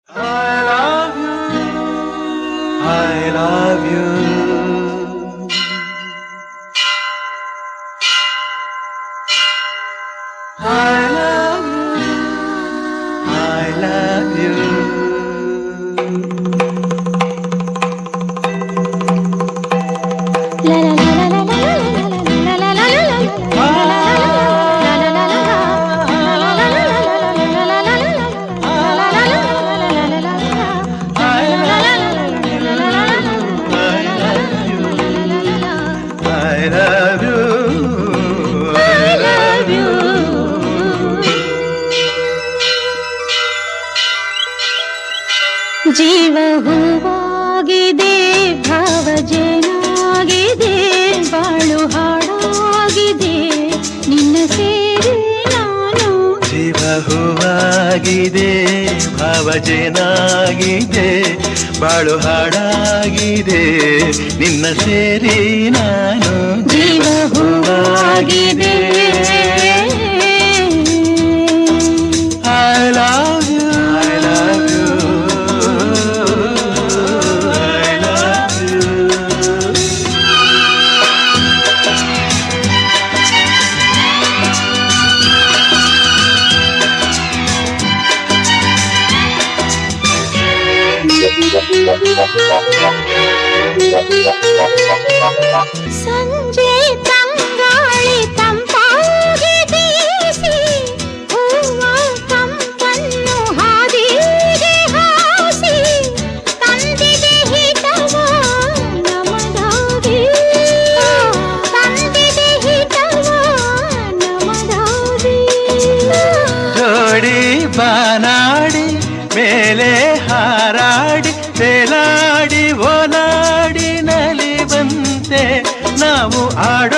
I love you. I love you. I love you. I love ಜೀವ ಹೂವಾಗಿದೆ, ಭಾವ ಜೇನಾಗಿದೆ, ಬಾಳು ಹಾಡಾಗಿದೆ, ನಿನ್ನ ಸೇರಿ ನಾನು. ಜೀವ ಹೂವಾಗಿದೆ, ಭಾವ ಜೇನಾಗಿದೆ, ಬಾಳು ಹಾಡಾಗಿದೆ, ನಿನ್ನ ಸೇರಿ ನಾನು. ಜೀವ ಹೂವಾಗಿದೆ. I love you. I love you. I love you. ಸಂಜೆ ತಂಗಾಳಿ ತಂಪಾಗಿ ಬೀಸಿ, ಹೂವ ಕಂಪನ್ನು ಹಾದಿಗೆ ಹಾಸಿ, ತಂದಿದೆ ಹಿತವ ನಮದಾಗಿ, ತಂದಿದೆ ಹಿತವ ನಮದಾಗಿ. ಜೋಡಿ ಬಾನಾಡಿ ಮೇಲೆ ಹಾರಾಡಿ ತೇಲಾಡಿ ಓಲಾಡಿ ನಲಿ ಬಂತೆ ನಾವು ಆಡೋ